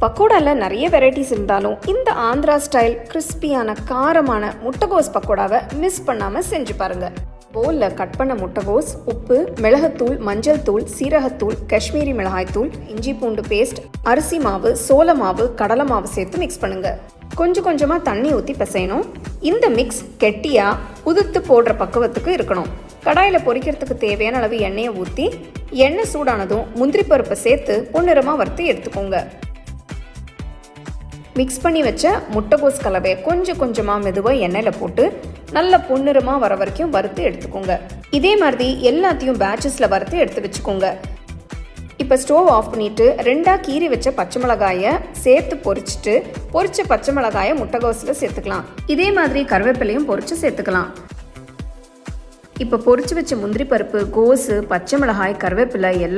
பக்கோடாவில் நிறைய வெரைட்டிஸ் இருந்தாலும் இந்த ஆந்திரா ஸ்டைல் கிறிஸ்பியான காரமான முட்டைகோஸ் பக்கோடாவை மிஸ் பண்ணாமல் செஞ்சு பாருங்கள். பவுலில் கட் பண்ண முட்டைகோஸ், உப்பு, மிளகுத்தூள், மஞ்சள் தூள், சீரகத்தூள், காஷ்மீரி மிளகாய்த்தூள், இஞ்சி பூண்டு பேஸ்ட், அரிசி மாவு, சோள மாவு, கடலை மாவு சேர்த்து மிக்ஸ் பண்ணுங்கள். கொஞ்சம் கொஞ்சமாக தண்ணி ஊற்றி பிசையணும். இந்த மிக்ஸ் கெட்டியாக உதுத்து போடுற பக்குவத்துக்கு இருக்கணும். கடாயில் பொரிக்கிறதுக்கு தேவையான அளவு எண்ணெயை ஊற்றி எண்ணெய் சூடானதும் முந்திரி பருப்பை சேர்த்து பொன்னிறமாக வறுத்து எடுத்துக்கோங்க. மிக்ஸ் பண்ணி வச்ச முட்டைகோஸ் கலவையை கொஞ்சம் கொஞ்சமாக மெதுவாக எண்ணெயில் போட்டு நல்ல பொன்னிறமாக வர வரைக்கும் வறுத்து எடுத்துக்கோங்க. இதே மாதிரி எல்லாத்தையும் பேட்சஸில் வறுத்து எடுத்து வச்சுக்கோங்க. இப்போ ஸ்டவ் ஆஃப் பண்ணிவிட்டு 2ஆக கீறி வச்ச பச்சை மிளகாயை சேர்த்து பொரிச்சிட்டு பொரிச்ச பச்சை மிளகாயை முட்டைகோஸில் சேர்த்துக்கலாம். இதே மாதிரி கருவேப்பிலையும் பொரித்து சேர்த்துக்கலாம். இப்போ பொரிச்சு வச்ச முந்திரி பருப்பு, கோஸு, பச்சை மிளகாய், கருவேப்பிலை எல்லா